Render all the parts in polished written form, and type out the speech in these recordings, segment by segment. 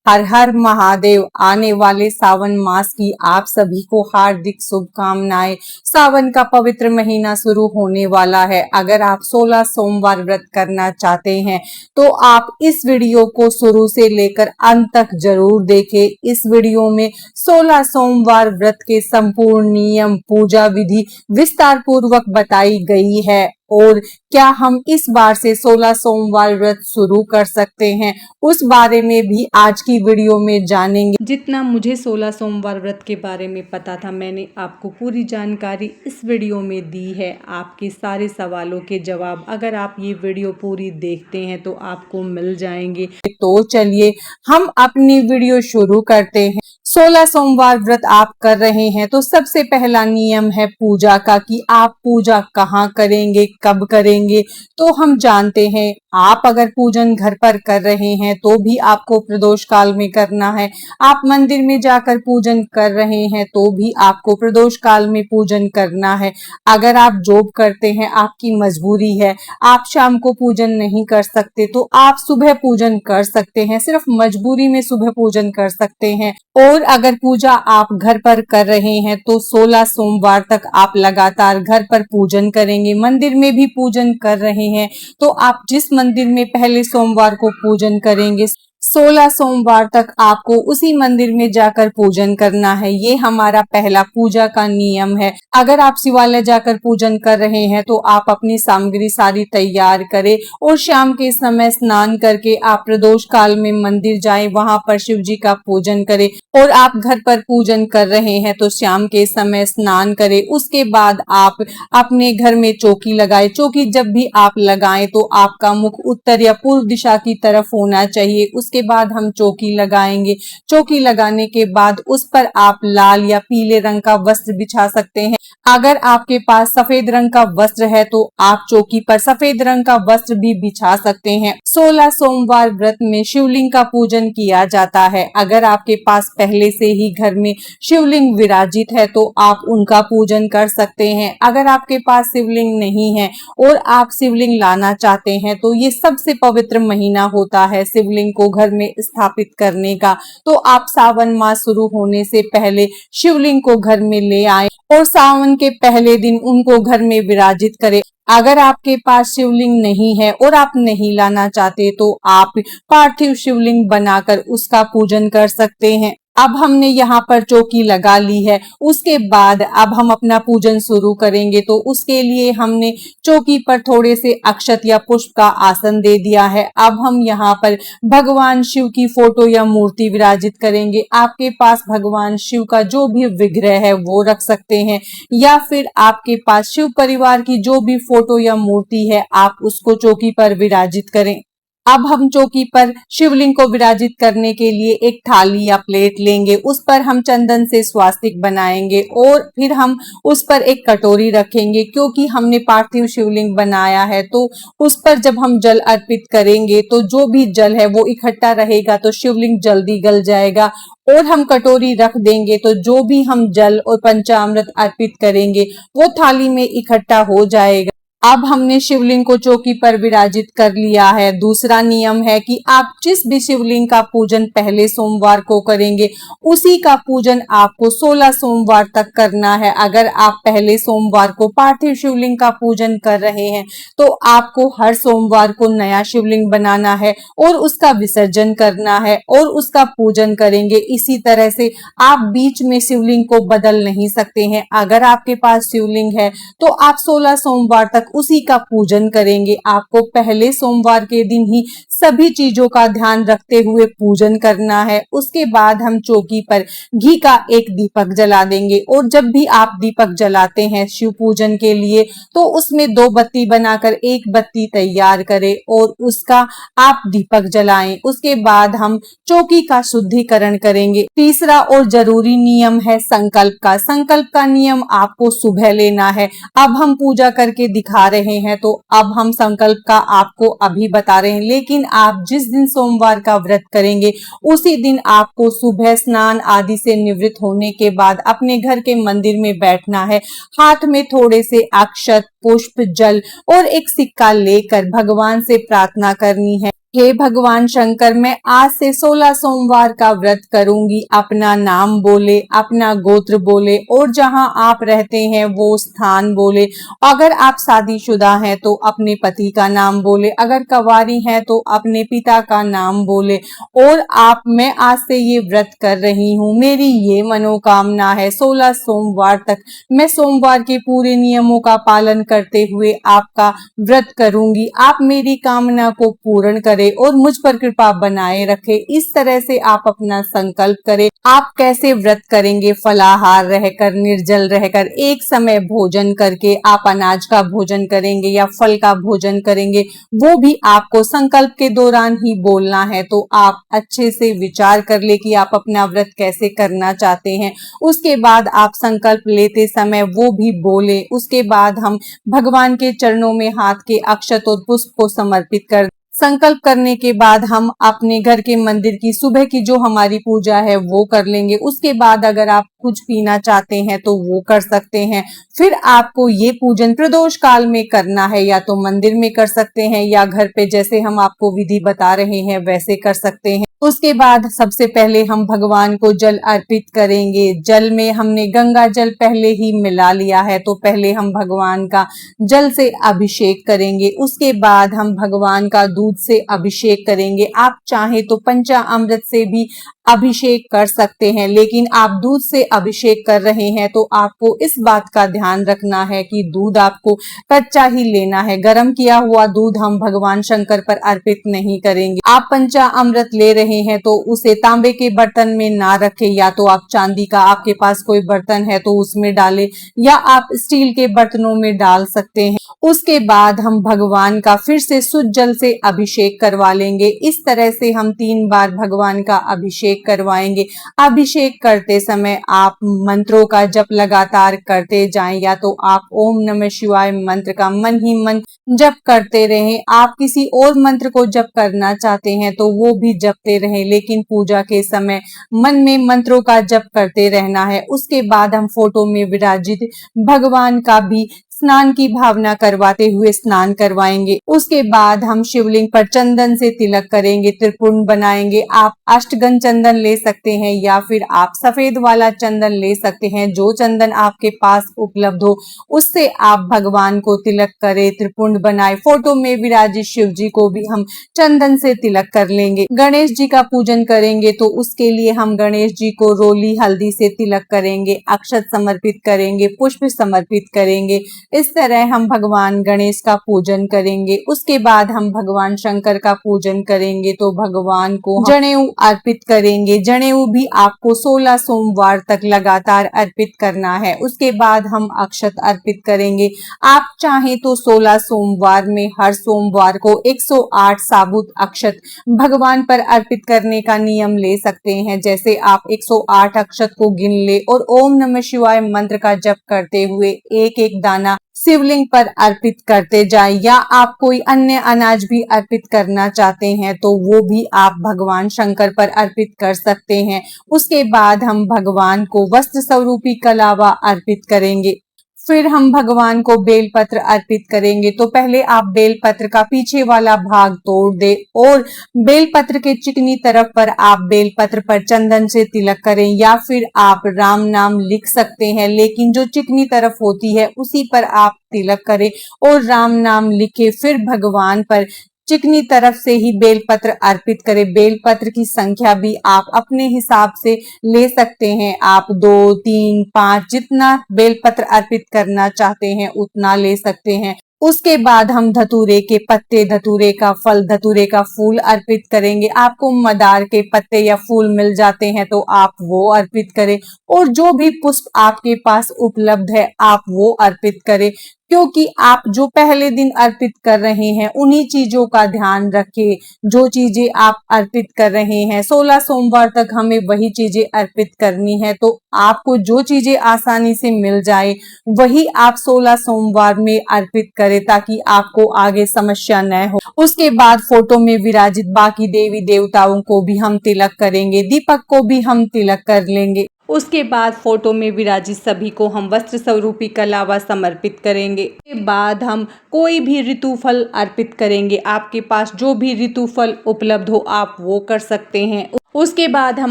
हर हर महादेव। आने वाले सावन मास की आप सभी को हार्दिक शुभकामनाएं। सावन का पवित्र महीना शुरू होने वाला है। अगर आप 16 सोमवार व्रत करना चाहते हैं तो आप इस वीडियो को शुरू से लेकर अंत तक जरूर देखें। इस वीडियो में 16 सोमवार व्रत के संपूर्ण नियम, पूजा विधि विस्तार पूर्वक बताई गई है और क्या हम इस बार से 16 सोमवार व्रत शुरू कर सकते हैं, उस बारे में भी आज की वीडियो में जानेंगे। जितना मुझे 16 सोमवार व्रत के बारे में पता था, मैंने आपको पूरी जानकारी इस वीडियो में दी है। आपके सारे सवालों के जवाब अगर आप ये वीडियो पूरी देखते हैं तो आपको मिल जाएंगे। तो चलिए हम अपनी वीडियो शुरू करते हैं। 16 सोमवार व्रत आप कर रहे हैं तो सबसे पहला नियम है पूजा का, कि आप पूजा कहाँ करेंगे, कब करेंगे। तो हम जानते हैं, आप अगर पूजन घर पर कर रहे हैं तो भी आपको प्रदोष काल में करना है। आप मंदिर में जाकर पूजन कर रहे हैं तो भी आपको प्रदोष काल में पूजन करना है। अगर आप जॉब करते हैं, आपकी मजबूरी है, आप शाम को पूजन नहीं कर सकते तो आप सुबह पूजन कर सकते हैं। सिर्फ मजबूरी में सुबह पूजन कर सकते हैं। और अगर पूजा आप घर पर कर रहे हैं तो 16 सोमवार तक आप लगातार घर पर पूजन करेंगे। मंदिर में भी पूजन कर रहे हैं तो आप जिस मंदिर में पहले सोमवार को पूजन करेंगे, 16 सोमवार तक आपको उसी मंदिर में जाकर पूजन करना है। ये हमारा पहला पूजा का नियम है। अगर आप शिवालय जाकर पूजन कर रहे हैं तो आप अपनी सामग्री सारी तैयार करें और शाम के समय स्नान करके आप प्रदोष काल में मंदिर जाएं, वहां पर शिव जी का पूजन करें। और आप घर पर पूजन कर रहे हैं तो शाम के समय स्नान करें। उसके बाद आप अपने घर में चौकी लगाएं। चौकी जब भी आप लगाएं तो आपका मुख उत्तर या पूर्व दिशा की तरफ होना चाहिए। उसके बाद हम चौकी लगाएंगे। चौकी लगाने के बाद उस पर आप लाल या पीले रंग का वस्त्र बिछा सकते हैं। अगर आपके पास सफेद रंग का वस्त्र है तो आप चौकी पर सफेद रंग का वस्त्र भी बिछा सकते हैं। 16 सोमवार व्रत में शिवलिंग का पूजन किया जाता है। अगर आपके पास पहले से ही घर में शिवलिंग विराजित है तो आप उनका पूजन कर सकते हैं। अगर आपके पास शिवलिंग नहीं है और आप शिवलिंग लाना चाहते हैं तो ये सबसे पवित्र महीना होता है शिवलिंग को घर में स्थापित करने का। तो आप सावन मास शुरू होने से पहले शिवलिंग को घर में ले आए और सावन के पहले दिन उनको घर में विराजित करें। अगर आपके पास शिवलिंग नहीं है और आप नहीं लाना चाहते तो आप पार्थिव शिवलिंग बनाकर उसका पूजन कर सकते हैं। अब हमने यहाँ पर चौकी लगा ली है। उसके बाद अब हम अपना पूजन शुरू करेंगे। तो उसके लिए हमने चौकी पर थोड़े से अक्षत या पुष्प का आसन दे दिया है। अब हम यहाँ पर भगवान शिव की फोटो या मूर्ति विराजित करेंगे। आपके पास भगवान शिव का जो भी विग्रह है वो रख सकते हैं, या फिर आपके पास शिव परिवार की जो भी फोटो या मूर्ति है आप उसको चौकी पर विराजित करें। अब हम चौकी पर शिवलिंग को विराजित करने के लिए एक थाली या प्लेट लेंगे। उस पर हम चंदन से स्वास्तिक बनाएंगे और फिर हम उस पर एक कटोरी रखेंगे। क्योंकि हमने पार्थिव शिवलिंग बनाया है तो उस पर जब हम जल अर्पित करेंगे तो जो भी जल है वो इकट्ठा रहेगा तो शिवलिंग जल्दी गल जाएगा। और हम कटोरी रख देंगे तो जो भी हम जल और पंचामृत अर्पित करेंगे वो थाली में इकट्ठा हो जाएगा। अब हमने शिवलिंग को चौकी पर विराजित कर लिया है। दूसरा नियम है कि आप जिस भी शिवलिंग का पूजन पहले सोमवार को करेंगे उसी का पूजन आपको 16 सोमवार तक करना है। अगर आप पहले सोमवार को पार्थिव शिवलिंग का पूजन कर रहे हैं तो आपको हर सोमवार को नया शिवलिंग बनाना है और उसका विसर्जन करना है और उसका पूजन करेंगे। इसी तरह से आप बीच में शिवलिंग को बदल नहीं सकते हैं। अगर आपके पास शिवलिंग है तो आप 16 सोमवार तक उसी का पूजन करेंगे। आपको पहले सोमवार के दिन ही सभी चीजों का ध्यान रखते हुए पूजन करना है। उसके बाद हम चौकी पर घी का एक दीपक जला देंगे। और जब भी आप दीपक जलाते हैं शिव पूजन के लिए तो उसमें 2 बत्ती बनाकर 1 बत्ती तैयार करें और उसका आप दीपक जलाएं। उसके बाद हम चौकी का शुद्धिकरण करेंगे। तीसरा और जरूरी नियम है संकल्प का। संकल्प का नियम आपको सुबह लेना है। अब हम पूजा करके दिखा रहे हैं तो अब हम संकल्प का आपको अभी बता रहे हैं, लेकिन आप जिस दिन सोमवार का व्रत करेंगे उसी दिन आपको सुबह स्नान आदि से निवृत्त होने के बाद अपने घर के मंदिर में बैठना है। हाथ में थोड़े से अक्षत, पुष्प, जल और एक सिक्का लेकर भगवान से प्रार्थना करनी है। हे भगवान शंकर, मैं आज से 16 सोमवार का व्रत करूंगी। अपना नाम बोले, अपना गोत्र बोले और जहां आप रहते हैं वो स्थान बोले। अगर आप शादीशुदा हैं तो अपने पति का नाम बोले, अगर कंवारी हैं तो अपने पिता का नाम बोले। और मैं आज से ये व्रत कर रही हूँ, मेरी ये मनोकामना है। 16 सोमवार तक मैं सोमवार के पूरे नियमों का पालन करते हुए आपका व्रत करूंगी। आप मेरी कामना को पूर्ण करें और मुझ पर कृपा बनाए रखे। इस तरह से आप अपना संकल्प करें। आप कैसे व्रत करेंगे? फलाहार रहकर, निर्जल रहकर, एक समय भोजन करके आप अनाज का भोजन करेंगे या फल का भोजन करेंगे, वो भी आपको संकल्प के दौरान ही बोलना है। तो आप अच्छे से विचार कर ले कि आप अपना व्रत कैसे करना चाहते हैं। उसके बाद आप संकल्प लेते समय वो भी बोले। उसके बाद हम भगवान के चरणों में हाथ के अक्षत और पुष्प को समर्पित कर संकल्प करने के बाद हम अपने घर के मंदिर की सुबह की जो हमारी पूजा है वो कर लेंगे। उसके बाद अगर आप कुछ पीना चाहते हैं तो वो कर सकते हैं। फिर आपको ये पूजन प्रदोष काल में करना है, या तो मंदिर में कर सकते हैं या घर पे जैसे हम आपको विधि बता रहे हैं वैसे कर सकते हैं। उसके बाद सबसे पहले हम भगवान को जल अर्पित करेंगे। जल में हमने गंगा जल पहले ही मिला लिया है, तो पहले हम भगवान का जल से अभिषेक करेंगे। उसके बाद हम भगवान का दूध से अभिषेक करेंगे। आप चाहे तो पंचामृत से भी अभिषेक कर सकते हैं, लेकिन आप दूध से अभिषेक कर रहे हैं तो आपको इस बात का ध्यान रखना है कि दूध आपको कच्चा ही लेना है। गर्म किया हुआ दूध हम भगवान शंकर पर अर्पित नहीं करेंगे। आप पंचामृत ले रहे हैं तो उसे तांबे के बर्तन में ना रखें, या तो आप चांदी का आपके पास कोई बर्तन है तो उसमें डालें, या आप स्टील के बर्तनों में डाल सकते हैं। उसके बाद हम भगवान का फिर से शुद्ध जल से अभिषेक करवा लेंगे। इस तरह से हम 3 बार भगवान का अभिषेक करवाएंगे। अभिषेक करते समय आप मंत्रों का जप लगातार करते जाएं, या तो आप ओम नमः शिवाय मंत्र का मन ही मन जप करते रहें। आप किसी और मंत्र को जप करना चाहते हैं तो वो भी जपते रहें, लेकिन पूजा के समय मन में मंत्रों का जप करते रहना है। उसके बाद हम फोटो में विराजित भगवान का भी स्नान की भावना करवाते हुए स्नान करवाएंगे। उसके बाद हम शिवलिंग पर चंदन से तिलक करेंगे, त्रिपुंड बनाएंगे। आप अष्टगंध चंदन ले सकते हैं या फिर आप सफेद वाला चंदन ले सकते हैं। जो चंदन आपके पास उपलब्ध हो उससे आप भगवान को तिलक करें, त्रिपुंड बनाए। फोटो में विराजित शिव जी को भी हम चंदन से तिलक कर लेंगे। गणेश जी का पूजन करेंगे तो उसके लिए हम गणेश जी को रोली हल्दी से तिलक करेंगे, अक्षत समर्पित करेंगे, पुष्प समर्पित करेंगे। इस तरह हम भगवान गणेश का पूजन करेंगे। उसके बाद हम भगवान शंकर का पूजन करेंगे तो भगवान को जनेऊ अर्पित करेंगे। जनेऊ भी आपको 16 सोमवार तक लगातार अर्पित करना है। उसके बाद हम अक्षत अर्पित करेंगे। आप चाहें तो 16 सोमवार में हर सोमवार को 108 साबुत अक्षत भगवान पर अर्पित करने का नियम ले सकते हैं। जैसे आप 108 अक्षत को गिन ले और ओम नमः शिवाय मंत्र का जप करते हुए एक एक दाना शिवलिंग पर अर्पित करते जाएं, या आप कोई अन्य अनाज भी अर्पित करना चाहते हैं तो वो भी आप भगवान शंकर पर अर्पित कर सकते हैं। उसके बाद हम भगवान को वस्त्र स्वरूपी कलावा अर्पित करेंगे। फिर हम भगवान को बेलपत्र अर्पित करेंगे। तो पहले आप बेलपत्र का पीछे वाला भाग तोड़ दे और बेलपत्र के चिकनी तरफ पर आप बेलपत्र पर चंदन से तिलक करें, या फिर आप राम नाम लिख सकते हैं, लेकिन जो चिकनी तरफ होती है उसी पर आप तिलक करें और राम नाम लिखे। फिर भगवान पर चिकनी तरफ से ही बेलपत्र अर्पित करें। बेलपत्र की संख्या भी आप अपने हिसाब से ले सकते हैं। आप 2, 3, 5 जितना बेलपत्र अर्पित करना चाहते हैं उतना ले सकते हैं। उसके बाद हम धतूरे के पत्ते, धतूरे का फल, धतूरे का फूल अर्पित करेंगे। आपको मदार के पत्ते या फूल मिल जाते हैं तो आप वो अर्पित करें, और जो भी पुष्प आपके पास उपलब्ध है आप वो अर्पित करें, क्योंकि आप जो पहले दिन अर्पित कर रहे हैं उन्हीं चीजों का ध्यान रखें। जो चीजें आप अर्पित कर रहे हैं 16 सोमवार तक हमें वही चीजें अर्पित करनी है, तो आपको जो चीजें आसानी से मिल जाए वही आप 16 सोमवार में अर्पित करें, ताकि आपको आगे समस्या न हो। उसके बाद फोटो में विराजित बाकी देवी देवताओं को भी हम तिलक करेंगे, दीपक को भी हम तिलक कर लेंगे। उसके बाद फोटो में विराजित सभी को हम वस्त्र स्वरूपी कलावा समर्पित करेंगे। उसके बाद हम कोई भी ऋतु फल अर्पित करेंगे। आपके पास जो भी ऋतु फल उपलब्ध हो आप वो कर सकते हैं। उसके बाद हम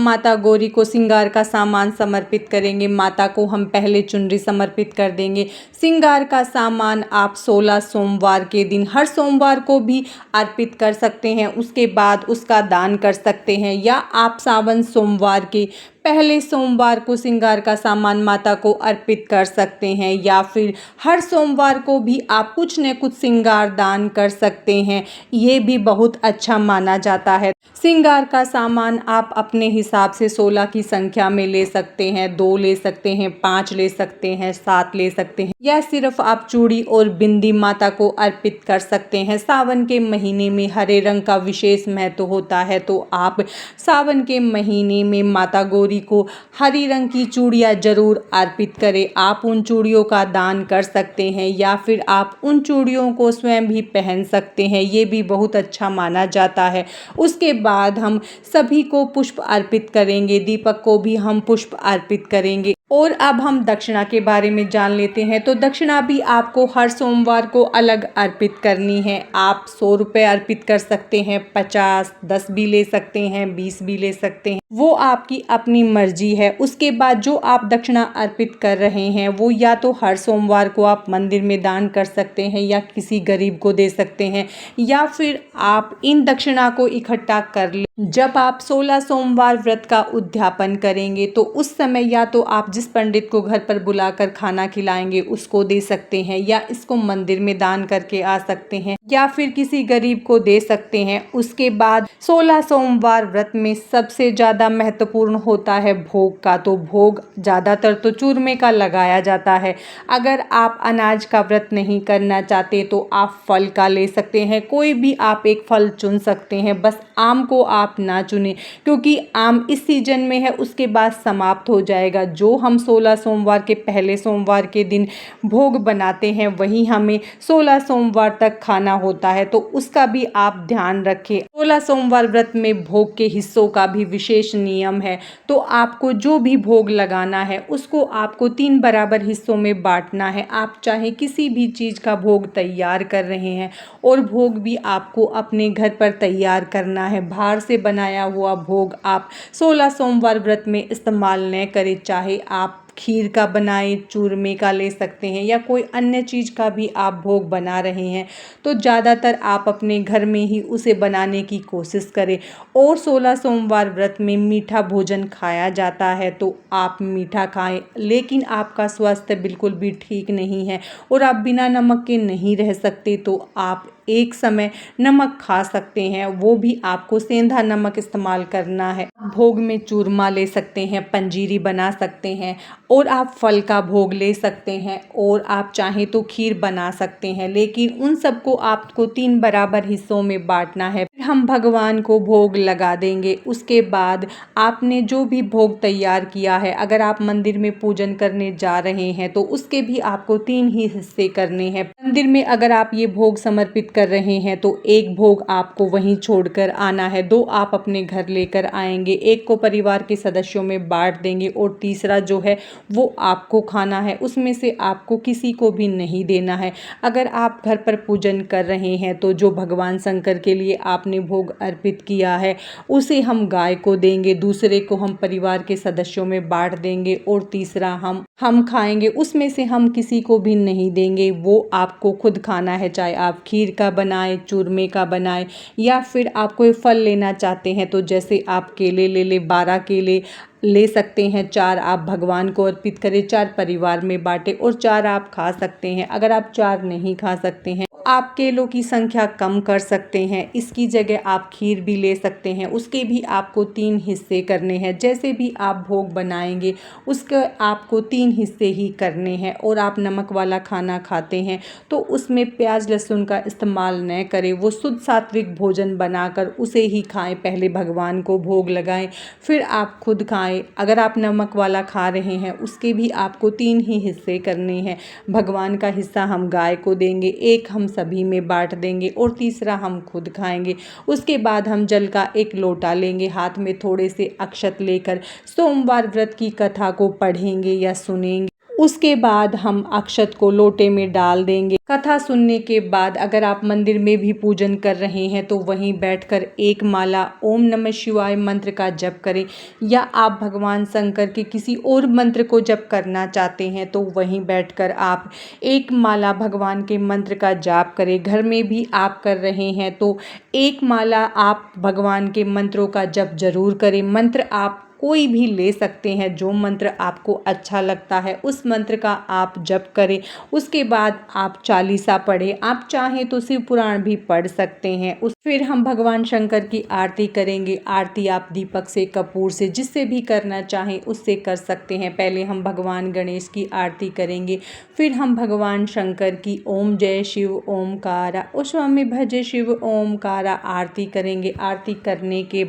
माता गौरी को श्रृंगार का सामान समर्पित करेंगे। माता को हम पहले चुनरी समर्पित कर देंगे। श्रृंगार का सामान आप 16 सोमवार के दिन हर सोमवार को भी अर्पित कर सकते हैं। उसके बाद उसका दान कर सकते हैं, या आप सावन सोमवार के पहले सोमवार को श्रृंगार का सामान माता को अर्पित कर सकते हैं, या फिर हर सोमवार को भी आप कुछ न कुछ श्रृंगार दान कर सकते हैं। ये भी बहुत अच्छा माना जाता है। श्रृंगार का सामान आप अपने हिसाब से 16 की संख्या में ले सकते हैं, 2 ले सकते हैं, 5 ले सकते हैं, 7 ले सकते हैं, या सिर्फ आप चूड़ी और बिंदी माता को अर्पित कर सकते हैं। सावन के महीने में हरे रंग का विशेष महत्व होता है, तो आप सावन के महीने में माता गौरी को हरी रंग की चूड़ियाँ जरूर अर्पित करें। आप उन चूड़ियों का दान कर सकते हैं, या फिर आप उन चूड़ियों को स्वयं भी पहन सकते हैं। ये भी बहुत अच्छा माना जाता है। उसके बाद हम सभी को पुष्प अर्पित करेंगे। दीपक को भी हम पुष्प अर्पित करेंगे। और अब हम दक्षिणा के बारे में जान लेते हैं। तो दक्षिणा भी आपको हर सोमवार को अलग अर्पित करनी है। आप 100 रुपये अर्पित कर सकते हैं, 50, 10 भी ले सकते हैं, 20 भी ले सकते हैं, वो आपकी अपनी मर्जी है। उसके बाद जो आप दक्षिणा अर्पित कर रहे हैं वो या तो हर सोमवार को आप मंदिर में दान कर सकते हैं, या किसी गरीब को दे सकते हैं, या फिर आप इन दक्षिणा को इकट्ठा कर लें। जब आप 16 सोमवार व्रत का उद्यापन करेंगे तो उस समय या तो आप जिस पंडित को घर पर बुलाकर खाना खिलाएंगे उसको दे सकते हैं, या इसको मंदिर में दान करके आ सकते हैं, या फिर किसी गरीब को दे सकते हैं। उसके बाद 16 सोमवार व्रत में सबसे ज़्यादा महत्वपूर्ण होता है भोग का। तो भोग ज़्यादातर तो चूरमे का लगाया जाता है। अगर आप अनाज का व्रत नहीं करना चाहते तो आप फल का ले सकते हैं। कोई भी आप एक फल चुन सकते हैं, बस आम को आप ना चुने, क्योंकि आम इस सीजन में है, उसके बाद समाप्त हो जाएगा। जो हम 16 सोमवार के पहले सोमवार के दिन भोग बनाते हैं वही हमें 16 सोमवार तक खाना होता है, तो उसका भी आप ध्यान रखें। 16 सोमवार व्रत में भोग के हिस्सों का भी विशेष नियम है। तो आपको जो भी भोग लगाना है उसको आपको 3 बराबर हिस्सों में बांटना है। आप चाहे किसी भी चीज़ का भोग तैयार कर रहे हैं, और भोग भी आपको अपने घर पर तैयार करना है। बाहर से बनाया हुआ भोग आप 16 सोमवार व्रत में इस्तेमाल न करें। चाहे आप खीर का बनाएं, चूरमे का ले सकते हैं, या कोई अन्य चीज़ का भी आप भोग बना रहे हैं तो ज़्यादातर आप अपने घर में ही उसे बनाने की कोशिश करें। और 16 सोमवार व्रत में मीठा भोजन खाया जाता है, तो आप मीठा खाएं, लेकिन आपका स्वास्थ्य बिल्कुल भी ठीक नहीं है और आप बिना नमक के नहीं रह सकते तो आप एक समय नमक खा सकते हैं, वो भी आपको सेंधा नमक इस्तेमाल करना है। भोग में चूरमा ले सकते हैं, पंजीरी बना सकते हैं, और आप फल का भोग ले सकते हैं, और आप चाहें तो खीर बना सकते हैं, लेकिन उन सबको आपको 3 बराबर हिस्सों में बांटना है। फिर हम भगवान को भोग लगा देंगे। उसके बाद आपने जो भी भोग तैयार किया है, अगर आप मंदिर में पूजन करने जा रहे हैं तो उसके भी आपको 3 ही हिस्से करने हैं। मंदिर में अगर आप ये भोग समर्पित कर रहे हैं तो एक भोग आपको वहीं छोड़कर आना है, 2 आप अपने घर लेकर आएंगे, 1 को परिवार के सदस्यों में बांट देंगे, और तीसरा जो है वो आपको खाना है। उसमें से आपको किसी को भी नहीं देना है। अगर आप घर पर पूजन कर रहे हैं तो जो भगवान शंकर के लिए आपने भोग अर्पित किया है उसे हम गाय को देंगे, दूसरे को हम परिवार के सदस्यों में बांट देंगे, और तीसरा हम खाएंगे। उसमें से हम किसी को भी नहीं देंगे, वो आपको खुद खाना है। चाहे आप खीर का बनाएं, चूरमे का बनाएं, या फिर आप कोई फल लेना चाहते हैं तो जैसे आप केले ले 12 केले ले सकते हैं, 4 आप भगवान को अर्पित करें, 4 परिवार में बांटें, और 4 आप खा सकते हैं। अगर आप 4 नहीं खा सकते हैं आप केलों की संख्या कम कर सकते हैं, इसकी जगह आप खीर भी ले सकते हैं। उसके भी आपको 3 हिस्से करने हैं। जैसे भी आप भोग बनाएंगे उसके आपको 3 हिस्से ही करने हैं। और आप नमक वाला खाना खाते हैं तो उसमें प्याज लहसुन का इस्तेमाल न करें, वो शुद्ध सात्विक भोजन बनाकर उसे ही खाएं। पहले भगवान को भोग लगाएं, फिर आप खुद खाएं। अगर आप नमक वाला खा रहे हैं उसके भी आपको 3 ही हिस्से करने हैं। भगवान का हिस्सा हम गाय को देंगे, 1 हम सभी में बांट देंगे और तीसरा हम खुद खाएंगे। उसके बाद हम जल का एक लोटा लेंगे, हाथ में थोड़े से अक्षत लेकर सोमवार व्रत की कथा को पढ़ेंगे या सुनेंगे। उसके बाद हम अक्षत को लोटे में डाल देंगे। कथा सुनने के बाद अगर आप मंदिर में भी पूजन कर रहे हैं तो वहीं बैठकर एक माला ओम नमः शिवाय मंत्र का जप करें, या आप भगवान शंकर के किसी और मंत्र को जप करना चाहते हैं तो वहीं बैठकर आप एक माला भगवान के मंत्र का जाप करें। घर में भी आप कर रहे हैं तो एक माला आप भगवान के मंत्रों का जप जरूर करें। मंत्र आप कोई भी ले सकते हैं, जो मंत्र आपको अच्छा लगता है उस मंत्र का आप जप करें। उसके बाद आप चालीसा पढ़ें, आप चाहें तो शिव पुराण भी पढ़ सकते हैं। फिर हम भगवान शंकर की आरती करेंगे। आरती आप दीपक से, कपूर से, जिससे भी करना चाहें उससे कर सकते हैं। पहले हम भगवान गणेश की आरती करेंगे, फिर हम भगवान शंकर की ओम जय शिव ओमकारा उस्वामी भजे शिव ओमकारा आरती करेंगे। आरती करने के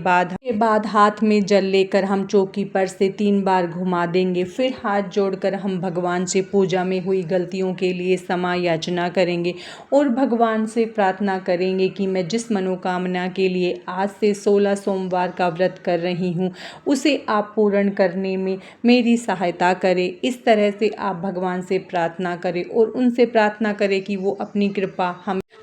बाद हाथ में जल लेकर हम चौकी पर से 3 बार घुमा देंगे। फिर हाथ जोड़कर हम भगवान से पूजा में हुई गलतियों के लिए क्षमा याचना करेंगे और भगवान से प्रार्थना करेंगे कि मैं जिस मनोकामना के लिए आज से 16 सोमवार का व्रत कर रही हूँ उसे आप पूर्ण करने में मेरी सहायता करें। इस तरह से आप भगवान से प्रार्थना करें और उनसे प्रार्थना करें कि वो अपनी कृपा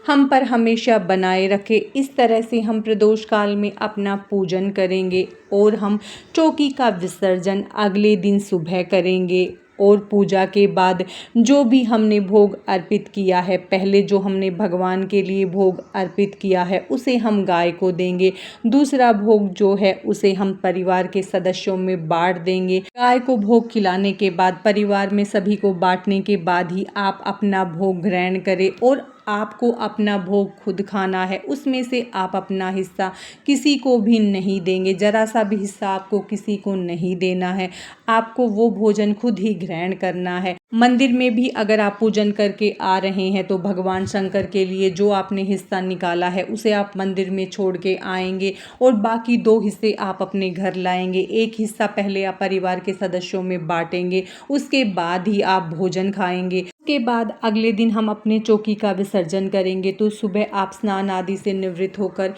हम पर हमेशा बनाए रखे। इस तरह से हम प्रदोष काल में अपना पूजन करेंगे और हम चौकी का विसर्जन अगले दिन सुबह करेंगे। और पूजा के बाद जो भी हमने भोग अर्पित किया है, पहले जो हमने भगवान के लिए भोग अर्पित किया है उसे हम गाय को देंगे। दूसरा भोग जो है उसे हम परिवार के सदस्यों में बांट देंगे। गाय को भोग खिलाने के बाद, परिवार में सभी को बांटने के बाद ही आप अपना भोग ग्रहण करें। और आपको अपना भोग खुद खाना है, उसमें से आप अपना हिस्सा किसी को भी नहीं देंगे। जरा सा भी हिस्सा आपको किसी को नहीं देना है, आपको वो भोजन खुद ही ग्रहण करना है। मंदिर में भी अगर आप पूजन करके आ रहे हैं तो भगवान शंकर के लिए जो आपने हिस्सा निकाला है उसे आप मंदिर में छोड़ के आएंगे और बाकी 2 हिस्से आप अपने घर लाएंगे। एक हिस्सा पहले आप परिवार के सदस्यों में बांटेंगे, उसके बाद ही आप भोजन खाएंगे। के बाद अगले दिन हम अपने चौकी का विसर्जन करेंगे। तो सुबह आप स्नान आदि से निवृत्त होकर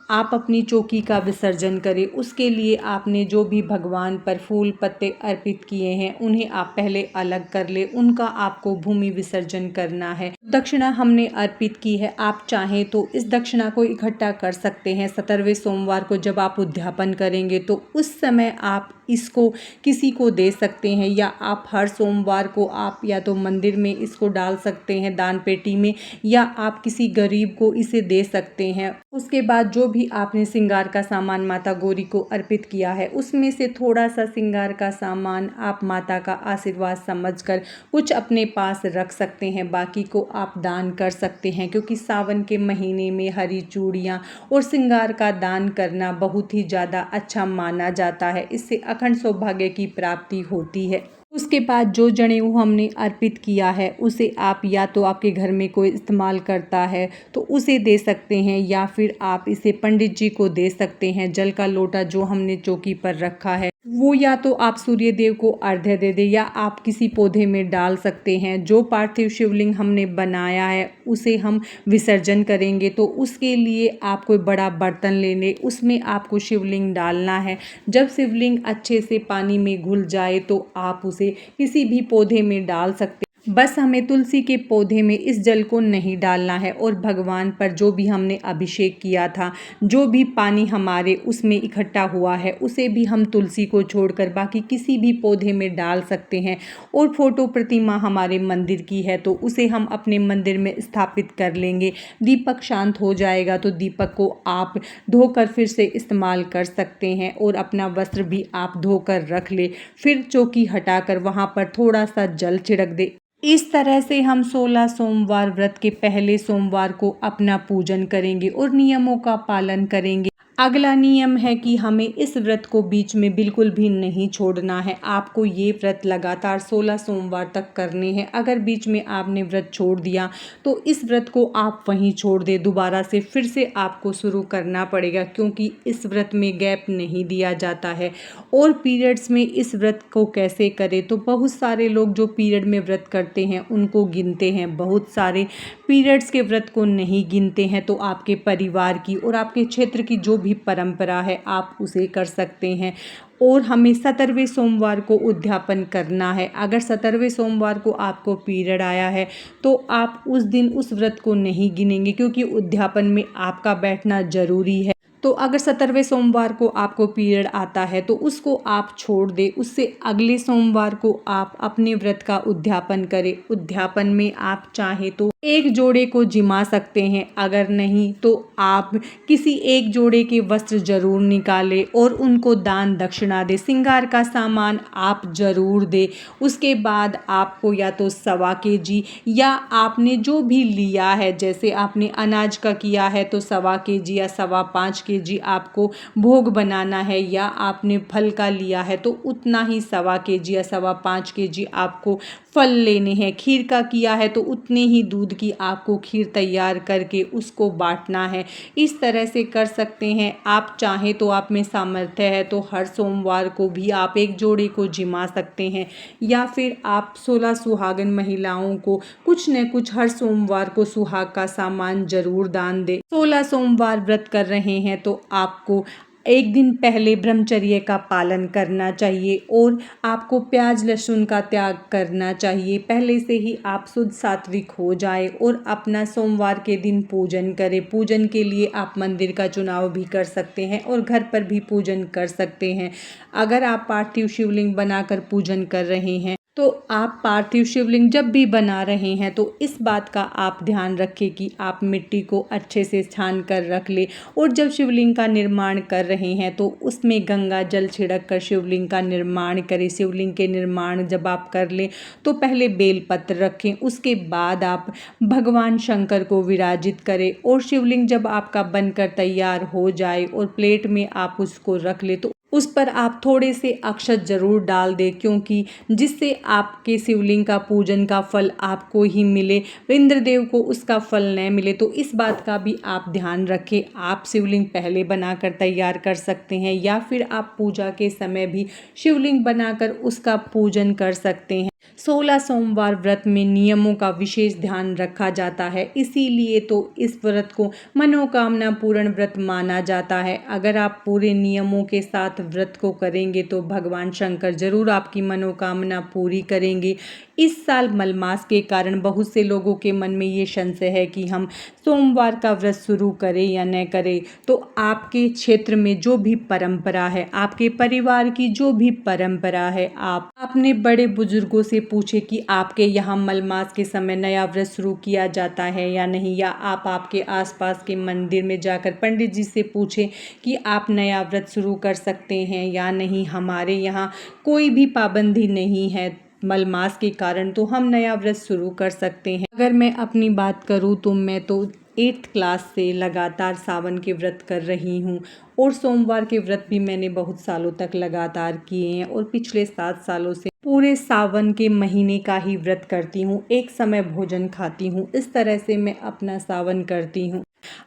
आप अपनी चौकी का विसर्जन करें। उसके लिए आपने जो भी भगवान पर फूल पत्ते अर्पित किए हैं उन्हें आप पहले अलग कर ले, उनका आपको भूमि विसर्जन करना है। दक्षिणा हमने अर्पित की है, आप चाहें तो इस दक्षिणा को इकट्ठा कर सकते हैं। 17वें सोमवार को जब आप उद्यापन करेंगे तो उस समय आप इसको किसी को दे सकते हैं, या आप हर सोमवार को आप या तो मंदिर में इसको डाल सकते हैं दान पेटी में, या आप किसी गरीब को इसे दे सकते हैं। उसके बाद जो भी आपने श्रृंगार का सामान माता गौरी को अर्पित किया है उसमें से थोड़ा सा श्रृंगार का सामान आप माता का आशीर्वाद समझकर कुछ अपने पास रख सकते हैं, बाकी को आप दान कर सकते हैं। क्योंकि सावन के महीने में हरी चूड़ियाँ और श्रृंगार का दान करना बहुत ही ज़्यादा अच्छा माना जाता है, इससे अखंड सौभाग्य की प्राप्ति होती है। उसके बाद जो जनेऊ हमने अर्पित किया है उसे आप या तो आपके घर में कोई इस्तेमाल करता है तो उसे दे सकते हैं, या फिर आप इसे पंडित जी को दे सकते हैं। जल का लोटा जो हमने चौकी पर रखा है वो या तो आप सूर्य देव को अर्घ्य दे दें, या आप किसी पौधे में डाल सकते हैं। जो पार्थिव शिवलिंग हमने बनाया है उसे हम विसर्जन करेंगे तो उसके लिए आप कोई बड़ा बर्तन ले लें, उसमें आपको शिवलिंग डालना है। जब शिवलिंग अच्छे से पानी में घुल जाए तो आप उसे किसी भी पौधे में डाल सकते हैं। बस हमें तुलसी के पौधे में इस जल को नहीं डालना है। और भगवान पर जो भी हमने अभिषेक किया था, जो भी पानी हमारे उसमें इकट्ठा हुआ है उसे भी हम तुलसी को छोड़कर बाकी किसी भी पौधे में डाल सकते हैं। और फोटो प्रतिमा हमारे मंदिर की है तो उसे हम अपने मंदिर में स्थापित कर लेंगे। दीपक शांत हो जाएगा तो दीपक को आप धोकर फिर से इस्तेमाल कर सकते हैं, और अपना वस्त्र भी आप धोकर रख ले। फिर चौकी हटाकर वहाँ पर थोड़ा सा जल छिड़क दे। इस तरह से हम 16 सोमवार व्रत के पहले सोमवार को अपना पूजन करेंगे और नियमों का पालन करेंगे। अगला नियम है कि हमें इस व्रत को बीच में बिल्कुल भी नहीं छोड़ना है। आपको ये व्रत लगातार 16 सोमवार तक करने हैं। अगर बीच में आपने व्रत छोड़ दिया तो इस व्रत को आप वहीं छोड़ दें, दोबारा से फिर से आपको शुरू करना पड़ेगा, क्योंकि इस व्रत में गैप नहीं दिया जाता है। और पीरियड्स में इस व्रत को कैसे करें, तो बहुत सारे लोग जो पीरियड में व्रत करते हैं उनको गिनते हैं, बहुत सारे पीरियड्स के व्रत को नहीं गिनते हैं। तो आपके परिवार की और आपके क्षेत्र की जो भी परंपरा है आप उसे कर सकते हैं। और हमें 17वें सोमवार को उद्यापन करना है। अगर 17वें सोमवार को आपको पीरियड आया है तो आप उस दिन उस व्रत को नहीं गिनेंगे, क्योंकि उद्यापन में आपका बैठना जरूरी है। तो अगर 17वें सोमवार को आपको पीरियड आता है तो उसको आप छोड़ दें, उससे अगले सोमवार को आप अपने व्रत का उद्यापन करें। उद्यापन में आप चाहे तो एक जोड़े को जिमा सकते हैं, अगर नहीं तो आप किसी एक जोड़े के वस्त्र जरूर निकालें और उनको दान दक्षिणा दें। श्रृंगार का सामान आप जरूर दें। उसके बाद आपको या तो 1.25 kg या आपने जो भी लिया है, जैसे आपने अनाज का किया है तो 1.25 kg या 5.25 kg आपको भोग बनाना है, या आपने फल का लिया है तो उतना ही 1.25 kg या 5.25 kg आपको फल लेने हैं। खीर का किया है तो उतने ही दूध की आपको खीर तैयार करके उसको बांटना है। इस तरह से कर सकते हैं। आप चाहें तो आप में सामर्थ्य है तो हर सोमवार को भी आप एक जोड़े को जिमा सकते हैं, या फिर आप 16 सुहागन महिलाओं को कुछ न कुछ हर सोमवार को सुहाग का सामान जरूर दान दें। 16 सोमवार व्रत कर रहे हैं तो आपको एक दिन पहले ब्रह्मचर्य का पालन करना चाहिए और आपको प्याज लहसुन का त्याग करना चाहिए। पहले से ही आप शुद्ध सात्विक हो जाए और अपना सोमवार के दिन पूजन करें। पूजन के लिए आप मंदिर का चुनाव भी कर सकते हैं और घर पर भी पूजन कर सकते हैं। अगर आप पार्थिव शिवलिंग बनाकर पूजन कर रहे हैं तो आप पार्थिव शिवलिंग जब भी बना रहे हैं तो इस बात का आप ध्यान रखें कि आप मिट्टी को अच्छे से छान कर रख लें। और जब शिवलिंग का निर्माण कर रहे हैं तो उसमें गंगा जल छिड़क कर शिवलिंग का निर्माण करें। शिवलिंग के निर्माण जब आप कर लें तो पहले बेलपत्र रखें, उसके बाद आप भगवान शंकर को विराजित करें। और शिवलिंग जब आपका बनकर तैयार हो जाए और प्लेट में आप उसको रख ले तो उस पर आप थोड़े से अक्षत जरूर डाल दें, क्योंकि जिससे आपके शिवलिंग का पूजन का फल आपको ही मिले, इंद्रदेव को उसका फल न मिले। तो इस बात का भी आप ध्यान रखें। आप शिवलिंग पहले बनाकर तैयार कर सकते हैं, या फिर आप पूजा के समय भी शिवलिंग बनाकर उसका पूजन कर सकते हैं। 16 सोमवार व्रत में नियमों का विशेष ध्यान रखा जाता है, इसीलिए तो इस व्रत को मनोकामना पूर्ण व्रत माना जाता है। अगर आप पूरे नियमों के साथ व्रत को करेंगे तो भगवान शंकर जरूर आपकी मनोकामना पूरी करेंगे। इस साल मलमास के कारण बहुत से लोगों के मन में ये संशय है कि हम सोमवार का व्रत शुरू करें या न करें। तो आपके क्षेत्र में जो भी परंपरा है, आपके परिवार की जो भी परंपरा है, आप अपने बड़े बुजुर्गों से पूछे कि आपके यहाँ मलमास के समय नया व्रत शुरू किया जाता है या नहीं, या आप आपके आसपास के मंदिर में जाकर पंडित जी से पूछें कि आप नया व्रत शुरू कर सकते हैं या नहीं। हमारे यहाँ कोई भी पाबंदी नहीं है मलमास के कारण, तो हम नया व्रत शुरू कर सकते हैं। अगर मैं अपनी बात करूँ तो मैं तो 8th क्लास से लगातार सावन के व्रत कर रही हूँ, और सोमवार के व्रत भी मैंने बहुत सालों तक लगातार किए हैं, और पिछले 7 सालों से पूरे सावन के महीने का ही व्रत करती हूँ। एक समय भोजन खाती हूँ। इस तरह से मैं अपना सावन करती हूँ।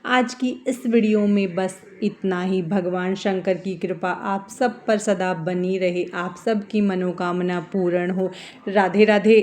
आज की इस वीडियो में बस इतना ही। भगवान शंकर की कृपा आप सब पर सदा बनी रहे, आप सब की मनोकामना पूर्ण हो। राधे राधे।